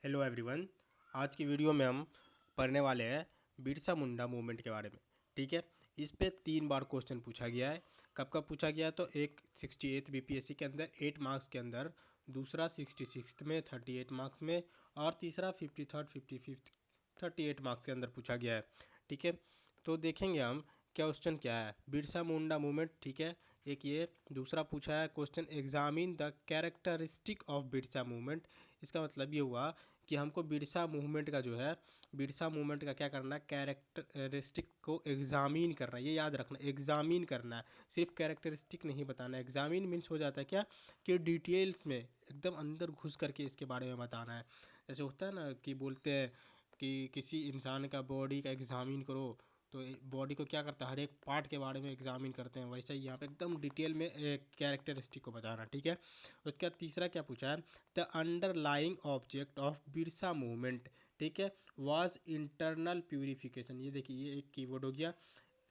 Hello everyone. आज की video में हम पढ़ने वाले हैं बिरसा मुंडा मूवमेंट के बारे में। ठीक है, इस पे 3 बार क्वेश्चन पूछा गया है। कब कब पूछा गया है तो एक 68 बीपीएससी के अंदर 8 मार्क्स के अंदर, दूसरा 66 में 38 मार्क्स में, और तीसरा 53 55 38 मार्क्स के अंदर पूछा गया है। ठीक है, तो देखेंगे हम क्वेश्चन क्या है। बिरसा मुंडा मूवमेंट, ठीक है, एक ये। दूसरा पूछा है question, examine the characteristic of Birsa movement. इसका मतलब ये हुआ कि हमको बिरसा मूवमेंट का जो है, बिरसा मूवमेंट का क्या करना है, कैरेक्टरिस्टिक को एग्जामिन करना है। ये याद रखना, एग्जामिन करना है, सिर्फ कैरेक्टरिस्टिक नहीं बताना है। एग्जामिन मीन्स हो जाता है क्या कि डिटेल्स में एकदम अंदर घुस करके इसके बारे में बताना है। जैसे होता है ना कि बोलते हैं कि किसी इंसान का बॉडी का एग्जामिन करो, तो बॉडी को क्या करता है, हर एक पार्ट के बारे में एग्जामिन करते हैं। वैसे ही यहाँ पे एकदम डिटेल में कैरेक्टरिस्टिक को बताना। ठीक है, उसके बाद तीसरा क्या पूछा है, the underlying object of Birsa movement, ठीक है, वाज इंटरनल प्यूरिफिकेशन। ये देखिए, ये एक कीवर्ड हो गया,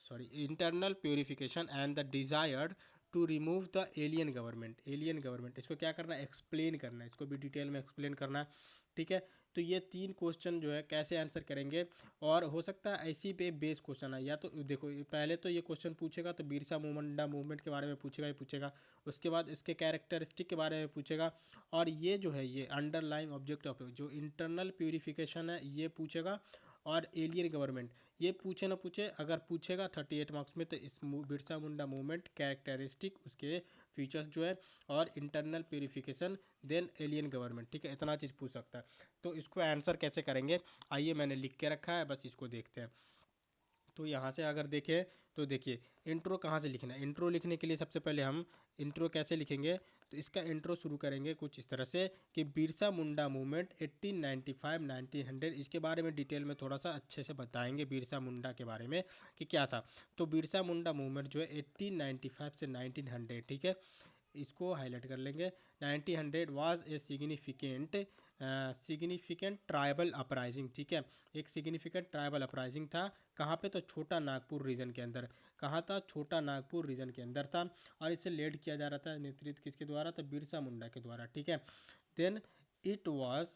sorry, internal purification and the desired to remove the alien government. Alien government, इसको क्या करना है, एक्सप्लेन करना है, इसको भी डिटेल में एक्सप्लेन करना है। ठीक है, तो ये 3 क्वेश्चन जो है कैसे आंसर करेंगे, और हो सकता है ऐसी पे बेस क्वेश्चन है। या तो देखो, पहले तो ये क्वेश्चन पूछेगा तो बिरसा मुंडा मूवमेंट के बारे में पूछेगा ही पूछेगा, उसके बाद इसके कैरेक्टरिस्टिक के बारे में पूछेगा, और ये जो है ये अंडरलाइंग ऑब्जेक्ट ऑफ जो इंटरनल प्यूरिफिकेशन है ये पूछेगा, और एलियन गवर्नमेंट ये पूछे ना पूछे, अगर पूछेगा 38 मार्क्स में तो इस बिरसा मुंडा मूवमेंट कैरेक्टरिस्टिक, उसके फीचर्स जो है, और internal purification, then alien government. ठीक है, इतना चीज़ पूछ सकता है। तो इसको आंसर कैसे करेंगे, आइए मैंने लिख के रखा है, बस इसको देखते हैं। तो यहाँ से अगर देखें तो देखिए, इंट्रो कहाँ से लिखना है। इंट्रो लिखने के लिए सबसे पहले हम इंट्रो कैसे लिखेंगे, तो इसका इंट्रो शुरू करेंगे कुछ इस तरह से कि बिरसा मुंडा मूवमेंट 1895-1900, इसके बारे में डिटेल में थोड़ा सा अच्छे से बताएंगे बिरसा मुंडा के बारे में कि क्या था। तो बिरसा मुंडा मूवमेंट जो है 1895 से 1900, ठीक है, इसको हाईलाइट कर लेंगे। 1900 was a significant tribal uprising. ठीक है, एक सिग्निफिकेंट ट्राइबल अपराइजिंग था। कहाँ पे, तो छोटा नागपुर रीजन के अंदर। कहाँ था, छोटा नागपुर रीजन के अंदर था, और इसे लीड किया जा रहा था, नेतृत्व किसके द्वारा, तो बिरसा मुंडा के द्वारा। ठीक है, देन इट वाज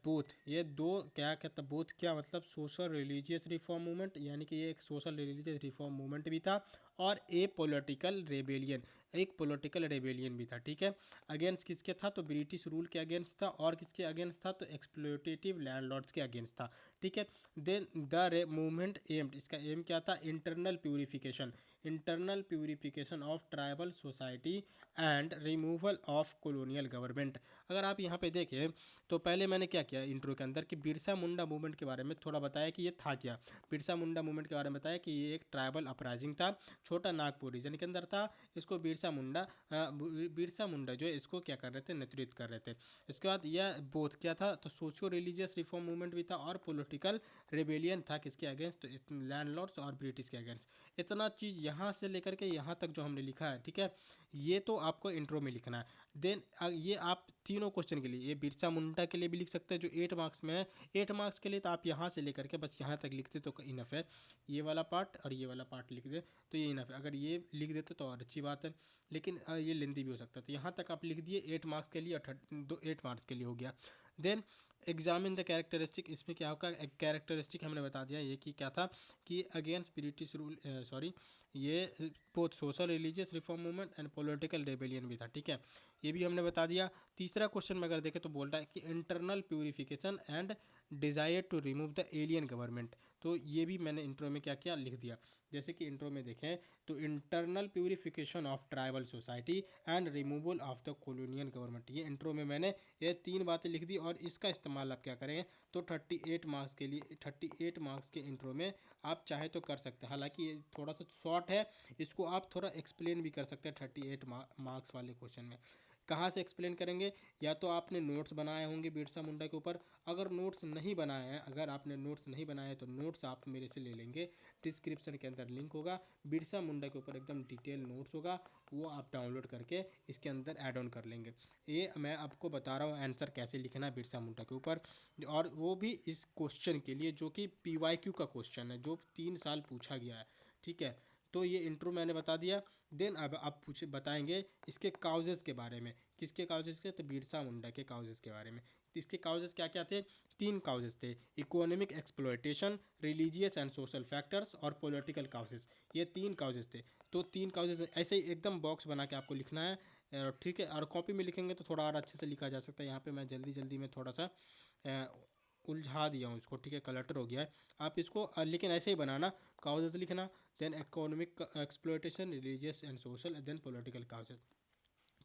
बोथ, ये दो क्या कहता, बोथ क्या मतलब, सोशल रिलीजियस रिफॉर्म मूवमेंट, यानी कि ये एक सोशल रिलीजियस रिफॉर्म मूवमेंट भी था, और ए पॉलिटिकल रेबेलियन, एक पॉलिटिकल रेबेलियन भी था। ठीक है, अगेंस्ट किसके था, तो ब्रिटिश रूल के अगेंस्ट था, और किसके अगेंस्ट था, तो एक्सप्लोटेटिव लैंडलॉर्ड्स के अगेंस्ट था। ठीक है, देन द मूवमेंट एम्ड, इसका एम क्या था, internal purification, internal purification of tribal society and removal of colonial government. अगर आप यहाँ पे देखें तो पहले मैंने क्या किया इंट्रो के अंदर कि बिरसा मुंडा मूवमेंट के बारे में थोड़ा बताया कि ये था क्या। बिरसा मुंडा मूवमेंट के बारे में बताया कि ये एक ट्राइबल अपराइजिंग था, छोटा नागपुर रीजन के अंदर था। इसको बिरसा मुंडा जो है इसको क्या कर रहे थे, नेतृत्व कर रहे थे। इसके बाद यह बोथ क्या था, तो सोशियो रिलीजियस रिफॉर्म मूवमेंट भी था, और पॉलिटिकल रेबेलियन था किसके अगेंस्ट, तो लैंडलॉर्ड्स और ब्रिटिश के अगेंस्ट। इतना चीज़ यहाँ से लेकर के यहाँ तक जो हमने लिखा है, ठीक है, ये तो आपको इंट्रो में लिखना है। देन ये आप तीनों क्वेश्चन के लिए, ये बिरसा मुंडा के लिए भी लिख सकते हैं जो 8 मार्क्स में है। 8 मार्क्स के लिए तो आप यहाँ से लेकर के बस यहाँ तक लिखते तो इनफ है। ये वाला पार्ट और ये वाला पार्ट लिख दे तो ये इनफ है। अगर ये लिख देते तो और अच्छी बात है, लेकिन ये लेंदी भी हो सकता है। तो यहाँ तक आप लिख दिए 8 मार्क्स के लिए, और 8 मार्क्स के लिए हो गया। देन एग्जामिन द कैरेक्टरिस्टिक, इसमें क्या होगा, कैरेक्टरिस्टिक हमने बता दिया ये कि क्या था, कि अगेंस्ट ब्रिटिश रूल, सॉरी, ये both social religious reform movement and political rebellion भी था। ठीक है, ये भी हमने बता दिया। तीसरा क्वेश्चन में अगर देखें तो बोल रहा है कि internal purification and desire to remove the alien government. तो ये भी मैंने इंट्रो में क्या किया, लिख दिया। जैसे कि इंट्रो में देखें तो internal purification of tribal society and removal of the colonial government, ये इंट्रो में मैंने ये 3 बातें लिख दी। और इसका इस्तेमाल आप क्या करें, तो 38 मार्क्स के लिए, 38 मार्क्स के इंट्रो में आप चाहे तो कर सकते हैं। हालांकि ये थोड़ा सा शॉर्ट है, इसको आप थोड़ा एक्सप्लेन भी कर सकते हैं 38 मार्क्स वाले क्वेश्चन में। कहाँ से एक्सप्लेन करेंगे, या तो आपने नोट्स बनाए होंगे बिरसा मुंडा के ऊपर। अगर नोट्स नहीं बनाए हैं, अगर आपने नोट्स नहीं बनाए तो नोट्स आप मेरे से ले लेंगे, डिस्क्रिप्शन के अंदर लिंक होगा, बिरसा मुंडा के ऊपर एकदम डिटेल नोट्स होगा, वो आप डाउनलोड करके इसके अंदर ऐड ऑन कर लेंगे। ये मैं आपको बता रहा हूँ आंसर कैसे लिखना है बिरसा मुंडा के ऊपर, और वो भी इस क्वेश्चन के लिए जो कि PYQ का क्वेश्चन है, जो 3 साल पूछा गया है। ठीक है, तो ये इंट्रो मैंने बता दिया। देन अब आप बताएंगे इसके काउजेज़ के बारे में, किसके काउजेज़ के, तो बिरसा मुंडा के काउजेज़ के बारे में। इसके काउजेस क्या क्या थे? 3 काउजेस थे, economic exploitation, religious and social factors और पॉलिटिकल काउजेस। ये 3 काउजेस थे। तो 3 काउजेस ऐसे ही एकदम बॉक्स बना के आपको लिखना है, ठीक है। और कॉपी में लिखेंगे तो थोड़ा और अच्छे से लिखा जा सकता है। यहाँ पे मैं जल्दी जल्दी में थोड़ा सा उलझा दिया हूँ इसको, ठीक है, कलटर हो गया है। आप इसको लेकिन ऐसे ही बनाना, काउजेस लिखना, then economic exploitation, religious and social, then political causes,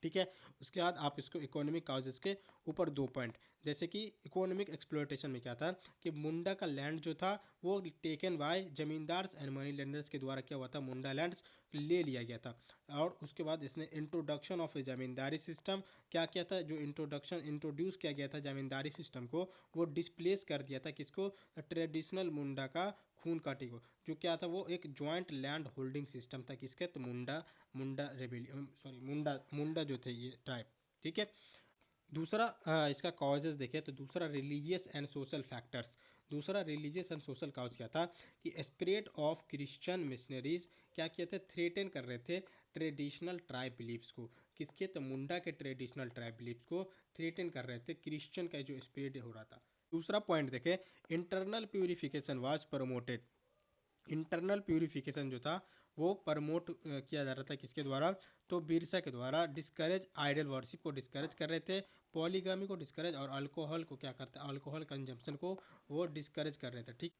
ठीक है। उसके बाद आप इसको इकोनॉमिक काउजेस के ऊपर 2 पॉइंट, जैसे कि इकोनॉमिक एक्सप्लॉयटेशन में क्या था कि मुंडा का लैंड जो था वो taken by zamindars and money lenders के द्वारा क्या हुआ था, मुंडा लैंड्स ले लिया गया था। और उसके बाद इसने introduction of A zamindari system क्या किया था, जो इंट्रोड्यूस किया गया था जमींदारी सिस्टम को, वो डिस्प्लेस कर दिया था किसको, ट्रेडिशनल मुंडा का खून काटी को, जो क्या था वो एक जॉइंट लैंड होल्डिंग सिस्टम था किसके, तो मुंडा मुंडा रेबेलियन, सॉरी मुंडा मुंडा जो थे ये ट्राइब, ठीक है। दूसरा इसका कॉजेज देखें तो दूसरा रिलीजियस एंड सोशल फैक्टर्स। दूसरा रिलीजियस एंड सोशल काउज क्या था कि स्प्रेड ऑफ क्रिश्चियन मिशनरीज क्या किए थे, थ्रेटन कर रहे थे ट्रेडिशनल ट्राइब बिलीफ्स को, किसके, तो मुंडा के ट्रेडिशनल ट्राइब बिलीफ्स को थ्रेटन कर रहे थे, क्रिश्चियन का जो स्प्रेड हो रहा था। दूसरा पॉइंट देखें, internal purification was promoted. Internal purification जो था वो प्रमोट किया जा रहा था किसके द्वारा, तो बिरसा के द्वारा। डिस्करेज आइडल वर्शिप को डिस्करेज कर रहे थे, पॉलीगामी को डिस्करेज, और अल्कोहल को क्या करते, अल्कोहल कंजम्पशन को वो डिस्करेज कर रहे थे, ठीक।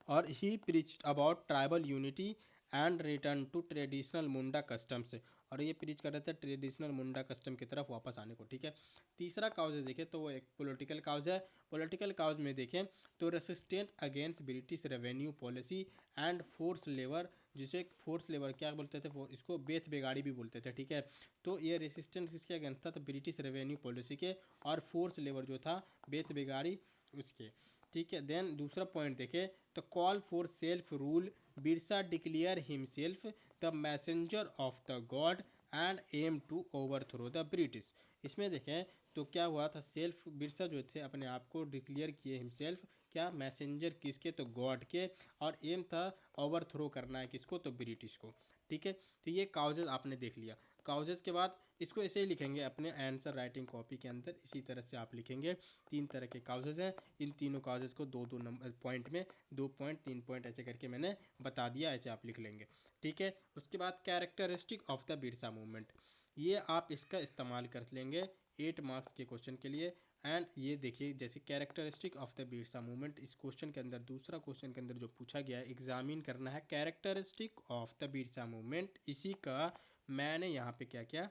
और he preached about tribal unity and return to traditional Munda customs, और ये प्रीच कर रहे थे ट्रेडिशनल मुंडा कस्टम की तरफ वापस आने को, ठीक है। तीसरा काउज देखें तो वो एक पॉलिटिकल काउज है। पॉलिटिकल काउज में देखें तो resistant against British revenue policy and force labour, जिसे फोर्स लेबर क्या बोलते थे, इसको बेथ बेगाड़ी भी बोलते थे, ठीक है। तो ये रेसिस्टेंस किसके अगेंस्ट था, तो ब्रिटिश रेवेन्यू पॉलिसी के, और फोर्स लेबर जो था बेथ बेगाड़ी उसके, ठीक है। देन दूसरा पॉइंट देखें तो call for self rule, Birsa declare himself the messenger of the god and aim to overthrow the British. इसमें देखें तो क्या हुआ था, सेल्फ बिरसा जो थे अपने आप को डिक्लेयर किए हिमसेल्फ, क्या मैसेंजर किसके, तो गॉड के, और एम था ओवरथ्रो करना है किसको, तो ब्रिटिश को, ठीक है। तो ये काउजेज आपने देख लिया। काउजेज के बाद इसको ऐसे ही लिखेंगे अपने आंसर राइटिंग कॉपी के अंदर, इसी तरह से आप लिखेंगे। 3 तरह के काउजेज हैं, इन तीनों काउजेज को 2-2 नंबर पॉइंट में 2 पॉइंट 3 पॉइंट ऐसे करके मैंने बता दिया, ऐसे आप लिख लेंगे, ठीक है। उसके बाद characteristic of the Birsa movement, ये आप इसका इस्तेमाल कर लेंगे 8 मार्क्स के क्वेश्चन के लिए। एंड ये देखिए जैसे characteristic of the Birsa movement, इस क्वेश्चन के अंदर दूसरा क्वेश्चन के अंदर जो पूछा गया है, एग्जामिन करना है characteristic of the Birsa movement, इसी का मैंने यहाँ पे क्या किया,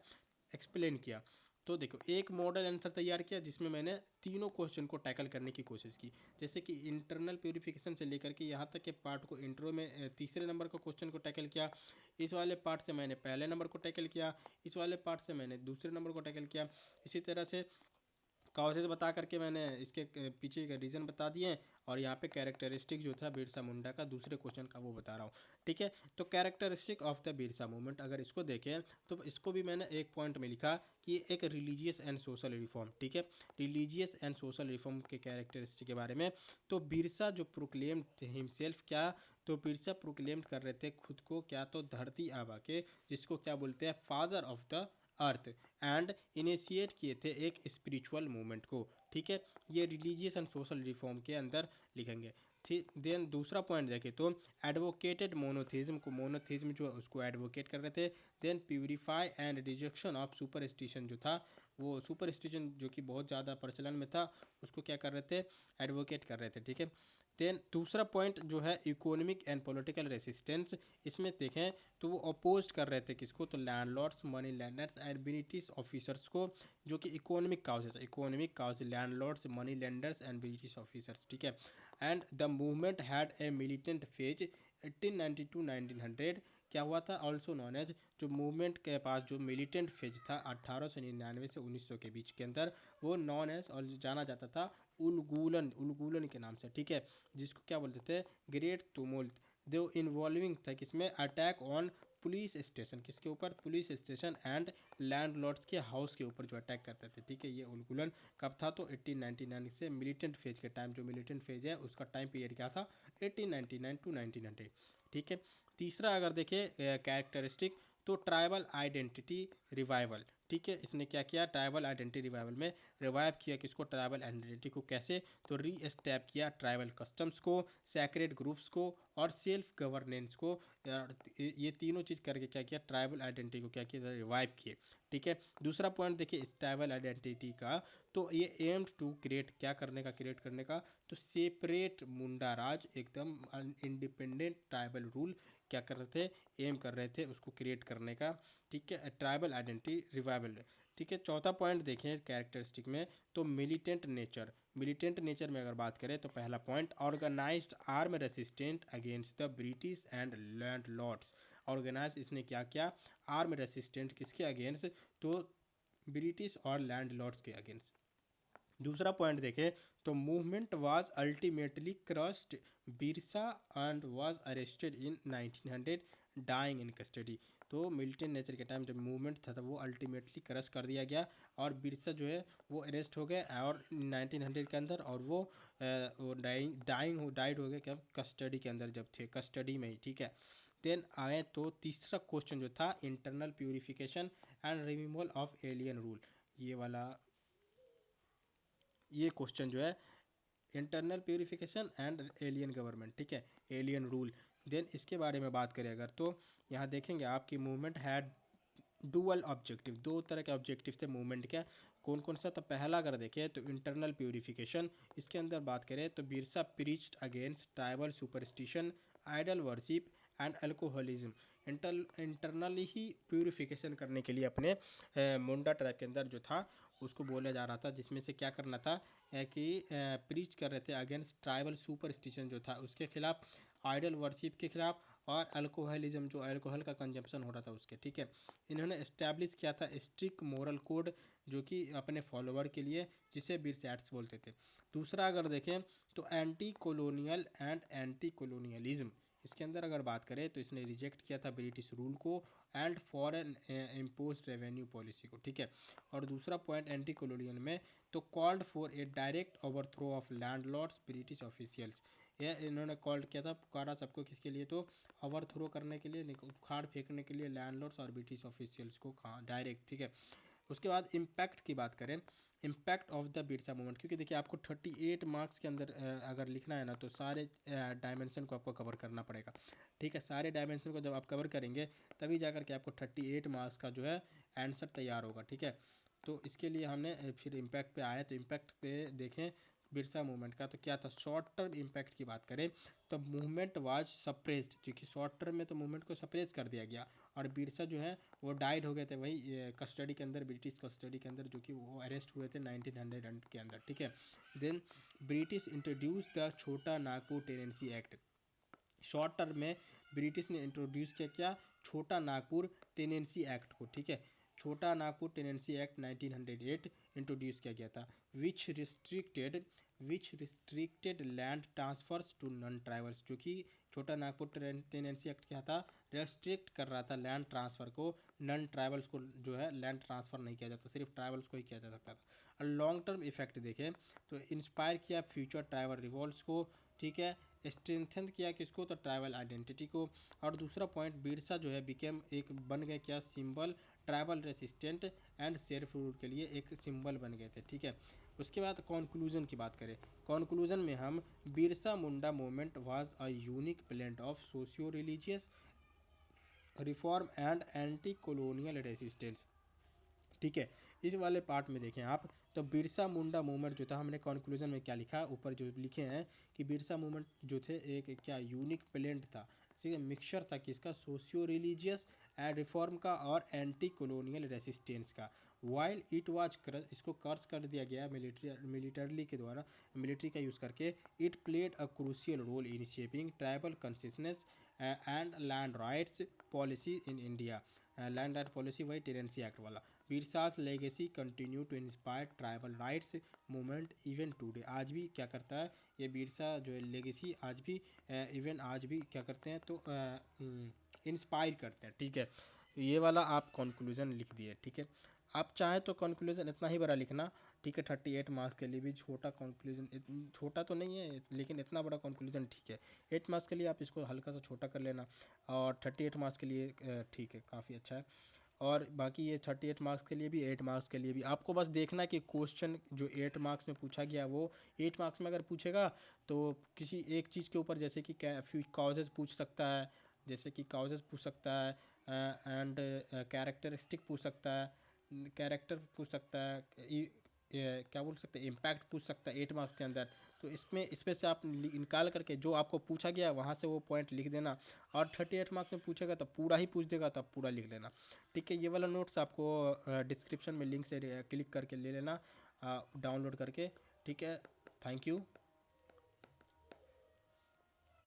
एक्सप्लेन किया। तो देखो एक मॉडल आंसर तैयार किया जिसमें मैंने तीनों क्वेश्चन को टैकल करने की कोशिश की, जैसे कि इंटरनल प्यूरिफिकेशन से लेकर के यहाँ तक के पार्ट को इंट्रो में तीसरे नंबर का क्वेश्चन को टैकल किया, इस वाले पार्ट से मैंने पहले नंबर को टैकल किया, इस वाले पार्ट से मैंने दूसरे नंबर को टैकल किया। इसी तरह से काउजेज बता करके मैंने इसके पीछे का रीज़न बता दिए, और यहाँ पे कैरेक्टरिस्टिक जो था बिरसा मुंडा का दूसरे क्वेश्चन का वो बता रहा हूँ, ठीक है। तो characteristic of the Birsa movement अगर इसको देखें तो इसको भी मैंने एक पॉइंट में लिखा कि एक रिलीजियस एंड सोशल रिफॉर्म, ठीक है। रिलीजियस एंड सोशल रिफॉर्म के कैरेक्टरिस्टिक के बारे में, तो बिरसा जो प्रोक्लेम हिमसेल्फ क्या, तो बिरसा प्रोक्लेम कर रहे थे खुद को क्या, तो धरती आबा के, जिसको क्या बोलते हैं father of the earth, and initiate किए थे एक स्पिरिचुअल मूवमेंट को, ठीक है। ये रिलीजियस एंड सोशल रिफॉर्म के अंदर लिखेंगे, ठीक। देन दूसरा पॉइंट देखें तो एडवोकेटेड मोनोथेज्म को, मोनोथेज्म जो उसको एडवोकेट कर रहे थे। Then purify and rejection of superstition जो था, वो सुपरस्टिशन जो कि बहुत ज़्यादा प्रचलन में था, उसको क्या कर रहे थे, एडवोकेट कर रहे थे, ठीक है। देन दूसरा पॉइंट जो है इकोनॉमिक एंड पॉलिटिकल रेसिस्टेंस, इसमें देखें तो वो अपोज कर रहे थे किसको, तो landlords, money lenders and British officers को, जो कि economic causes, economic cause, landlords, money lenders and British officers, ठीक है। And the movement had a militant phase 1892-1900, क्या हुआ था, ऑल्सो नॉन एज, जो मूवमेंट के पास जो मिलिटेंट फेज था 1899 से 1900 के बीच के अंदर, वो नॉन एज और जाना जाता था उलगूलन, उलगूलन के नाम से, ठीक है। जिसको क्या बोलते थे, ग्रेट तुमुल्त, जो इन्वॉल्विंग था किसमें, अटैक ऑन पुलिस स्टेशन, किसके ऊपर, पुलिस स्टेशन एंड लैंडलॉर्ड्स के हाउस के ऊपर जो अटैक करते थे, ठीक है। ये उलगुलन कब था, तो 1899 से मिलिटेंट फेज के टाइम, जो मिलिटेंट फेज है उसका टाइम पीरियड क्या था, 1899 टू 1900, ठीक है। तीसरा अगर देखें कैरेक्टरिस्टिक, तो ट्राइबल आइडेंटिटी रिवाइवल, ठीक है, इसने क्या किया, ट्राइबल आइडेंटिटी रिवाइवल में रिवाइव किया किसको, ट्राइबल आइडेंटिटी को। कैसे, तो री एस्टैब किया ट्राइबल कस्टम्स को, सैक्रेड ग्रुप्स को और सेल्फ गवर्नेंस को। ये तीनों चीज़ करके क्या किया, ट्राइबल आइडेंटिटी को क्या किया, रिवाइव किए। ठीक है, दूसरा पॉइंट देखिए इस ट्राइबल आइडेंटिटी का, तो ये एम्ड टू क्रिएट, क्या करने का, क्रिएट करने का, तो सेपरेट मुंडा राज, एकदम इंडिपेंडेंट ट्राइबल रूल क्या कर रहे थे, एम कर रहे थे उसको क्रिएट करने का। ठीक है, ट्राइबल आइडेंटिटी रिवाइवल। ठीक है, चौथा पॉइंट देखें कैरेक्टरिस्टिक में, तो मिलिटेंट नेचर। मिलिटेंट नेचर में अगर बात करें तो पहला point, organized arm resistant against the British and landlords. Organize इसने क्या किया, आर्म रेसिस्टेंट किसके अगेंस्ट, तो ब्रिटिश और लैंड लॉर्ड्स के अगेंस्ट। दूसरा पॉइंट देखें तो movement was ultimately crushed, Birsa and was arrested in 1900, dying in custody. तो मिलिटेंट नेचर के टाइम जब मूवमेंट था वो अल्टीमेटली क्रश कर दिया गया, और बिरसा जो है वो अरेस्ट हो गए और 1900 के अंदर, और वो डाइड हो गए, क्या, कस्टडी के अंदर जब थे, कस्टडी में ही। ठीक है, देन आए तो तीसरा क्वेश्चन जो था, internal purification and removal of alien rule. ये वाला, ये क्वेश्चन जो है, internal purification and alien government. ठीक है, एलियन रूल। देन इसके बारे में बात करें अगर, तो यहाँ देखेंगे आपकी मूवमेंट हैड डुअल ऑब्जेक्टिव, दो तरह के ऑब्जेक्टिव थे मूवमेंट के। कौन कौन सा, तो पहला अगर देखें तो इंटरनल प्यूरिफिकेशन, इसके अंदर बात करें तो Birsa preached against tribal superstition, idol worship and alcoholism. Internally ही प्यूरिफिकेशन करने के लिए अपने मुंडा ट्राइब के अंदर जो था उसको बोला जा रहा था, जिसमें से क्या करना था कि प्रीच कर रहे थे अगेंस्ट ट्राइबल सुपरस्टिशन जो था उसके खिलाफ, आइडल वर्शिप के खिलाफ, और अल्कोहलिज्म जो अल्कोहल का कंजप्शन हो रहा था उसके। ठीक है, इन्होंने इस्टेब्लिश किया था स्ट्रिक्ट मोरल कोड जो कि अपने फॉलोवर के लिए, जिसे बीरसैट्स बोलते थे। दूसरा अगर देखें तो anti colonial and anti colonialism, इसके अंदर अगर बात करें तो इसने रिजेक्ट किया था ब्रिटिश रूल को and foreign impose revenue policy को। ठीक है, और दूसरा पॉइंट एंटी कॉलोनियल में, तो called for a direct overthrow of landlords British officials. यह इन्होंने कॉल्ड किया था, पुकारा सबको, किसके लिए, तो ओवरथ्रो करने के लिए, उखाड़ फेंकने के लिए लैंडलॉर्ड्स और ब्रिटिश ऑफिशियल्स को, कहा डायरेक्ट। ठीक है, उसके बाद इम्पैक्ट की बात करें, impact of the Birsa movement, क्योंकि देखिए आपको 38 मार्क्स के अंदर अगर लिखना है ना, तो सारे डायमेंशन को आपको कवर करना पड़ेगा। ठीक है, सारे डायमेंशन को जब आप कवर करेंगे तभी जाकर के आपको 38 मार्क्स का जो है आंसर तैयार होगा। ठीक है, तो इसके लिए हमने फिर इम्पैक्ट पे आए, तो इम्पैक्ट पे देखें बिरसा मूवमेंट का, तो क्या था, शॉर्ट टर्म इम्पैक्ट की बात करें तो मूवमेंट वाज सप्रेस्ड, क्योंकि शॉर्ट टर्म में तो मूवमेंट को सप्रेस कर दिया गया, और बिरसा जो है वो डाइड हो गए थे वही कस्टडी के अंदर, ब्रिटिश कस्टडी के अंदर, जो कि वो अरेस्ट हुए थे 1900 के अंदर। ठीक है, देन ब्रिटिश इंट्रोड्यूस द छोटा Nagpur tenancy act. Short term में ब्रिटिश ने इंट्रोड्यूस किया क्या, छोटा नागपुर टेनेंसी एक्ट को। ठीक है, छोटा नागपुर टेनेंसी एक्ट 1908 इंट्रोड्यूस किया गया था, which restricted land transfers to non tribals, जो कि छोटा नागपुर टेनेंसी एक्ट क्या था, रेस्ट्रिक्ट कर रहा था लैंड ट्रांसफ़र को, नॉन ट्राइबल्स को जो है लैंड ट्रांसफ़र नहीं किया जाता, सिर्फ ट्राइबल्स को ही किया जा सकता था। और लॉन्ग टर्म इफेक्ट देखें तो इंस्पायर किया फ्यूचर ट्राइबल रिवॉल्ट्स को। ठीक है, स्ट्रेंथन किया किसको, तो ट्राइबल आइडेंटिटी को। और दूसरा पॉइंट, बिरसा जो है बिकेम, एक बन गए क्या, symbol, tribal resistant and self rule के लिए एक सिंबल बन गए थे। ठीक है, उसके बाद कॉन्क्लूजन की बात करें, कॉन्क्लूजन में हम, Birsa Munda movement was a unique blend of socio religious reform and anti colonial resistance. ठीक है, इस वाले पार्ट में देखें आप, तो बिरसा मुंडा मूवमेंट जो था, हमने कंक्लूजन में क्या लिखा, ऊपर जो लिखे हैं कि बिरसा मूवमेंट जो थे एक क्या यूनिक ब्लेंड था, ठीक है, मिक्सचर था किसका, सोशियो रिलीजियस एंड रिफॉर्म का और एंटी कॉलोनियल रेसिस्टेंस का। वाइल इट वाज इसको कर्स कर दिया गया मिलिटरी के द्वारा, मिलिट्री का यूज़ करके, it played a crucial role in shaping tribal consistence and land rights policy in India. Land right policy वही टेनेंसी एक्ट वाला। बिरसा's legacy continue to inspire tribal rights movement even today। आज भी क्या करता है ये बिरसा जो है लेगेसी, आज भी इवन आज भी क्या करते हैं, तो इंस्पायर करते हैं। ठीक है, ये वाला आप कंक्लूजन लिख दिए। ठीक है, आप चाहें तो कंक्लूजन इतना ही बड़ा लिखना। ठीक है, 38 मार्क्स के लिए भी छोटा कंक्लूजन, छोटा तो नहीं है लेकिन इतना बड़ा कंक्लूजन ठीक है। 8 मार्क्स के लिए आप इसको हल्का सा छोटा कर लेना, और 38 मार्क्स के लिए ठीक है, काफ़ी अच्छा है। और बाकी ये 38 मार्क्स के लिए भी 8 मार्क्स के लिए भी आपको बस देखना कि क्वेश्चन जो 8 मार्क्स में पूछा गया वो 8 मार्क्स में अगर पूछेगा तो किसी एक चीज़ के ऊपर जैसे कि काउजेस पूछ सकता है, जैसे कि काउजेस पूछ सकता है, एंड कैरेक्टरिस्टिक पूछ सकता है, कैरेक्टर पूछ सकता है, क्या बोल सकते हैं, इम्पैक्ट पूछ सकता है 8 मार्क्स के अंदर। तो इसमें से आप निकाल करके जो आपको पूछा गया वहाँ से वो पॉइंट लिख देना। और 38 मार्क्स में पूछेगा तो पूरा ही पूछ देगा तो आप पूरा लिख लेना। ठीक है, ये वाला नोट्स आपको डिस्क्रिप्शन में लिंक से क्लिक करके ले लेना, डाउनलोड करके। ठीक है, थैंक यू।